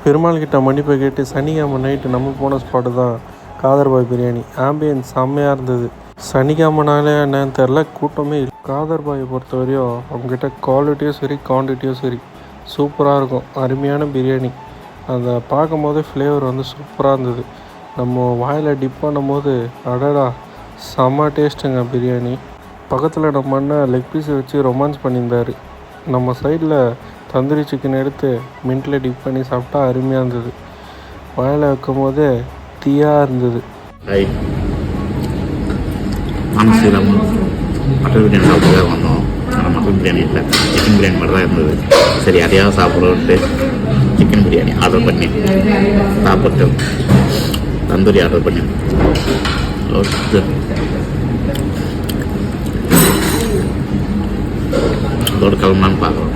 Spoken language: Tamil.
பெருமாள் கிட்ட மன்னிப்பை கேட்டு சனிக்கிழமை நைட்டு நம்ம போன ஸ்பாட்டு தான் காதர்பாய் பிரியாணி. ஆம்பியன்ஸ் செம்மையாக இருந்தது. சனிக்கிழமைனாலே என்னன்னு தெரில, கூட்டமே இல்லை. காதர்பாயை பொறுத்த வரையும் அவங்ககிட்ட குவாலிட்டியும் சரி குவான்டிட்டியும் சரி சூப்பராக இருக்கும். அருமையான பிரியாணி. அதை பார்க்கும் போதே ஃப்ளேவர் வந்து சூப்பராக இருந்தது. நம்ம வாயில் டிப் பண்ணும் போது அடடா செம்ம டேஸ்ட்டுங்க பிரியாணி. பக்கத்தில் நம்ம அண்ணன் லெக் பீஸை வச்சு ரொமான்ஸ் பண்ணியிருந்தார். நம்ம சைடில் தந்தூரி சிக்கன் எடுத்து மின்ட்டில் டிப் பண்ணி சாப்பிட்டா அருமையாக இருந்தது. வாயில் வைக்கும் போதே தீயாக இருந்தது. மட்டன் பிரியாணி சாப்பிட்டு வந்தோம். ஆனால் மட்டன் பிரியாணி இல்லை, சிக்கன் பிரியாணி மட்டும் தான் இருந்தது. சரி அதையாவது சாப்பிட்றோன்ட்டு சிக்கன் பிரியாணி ஆர்டர் பண்ணி சாப்பிட்டு தந்தூரி ஆர்டர் பண்ணி அதோடு கிளம்பலான்னு பார்க்குறோம்.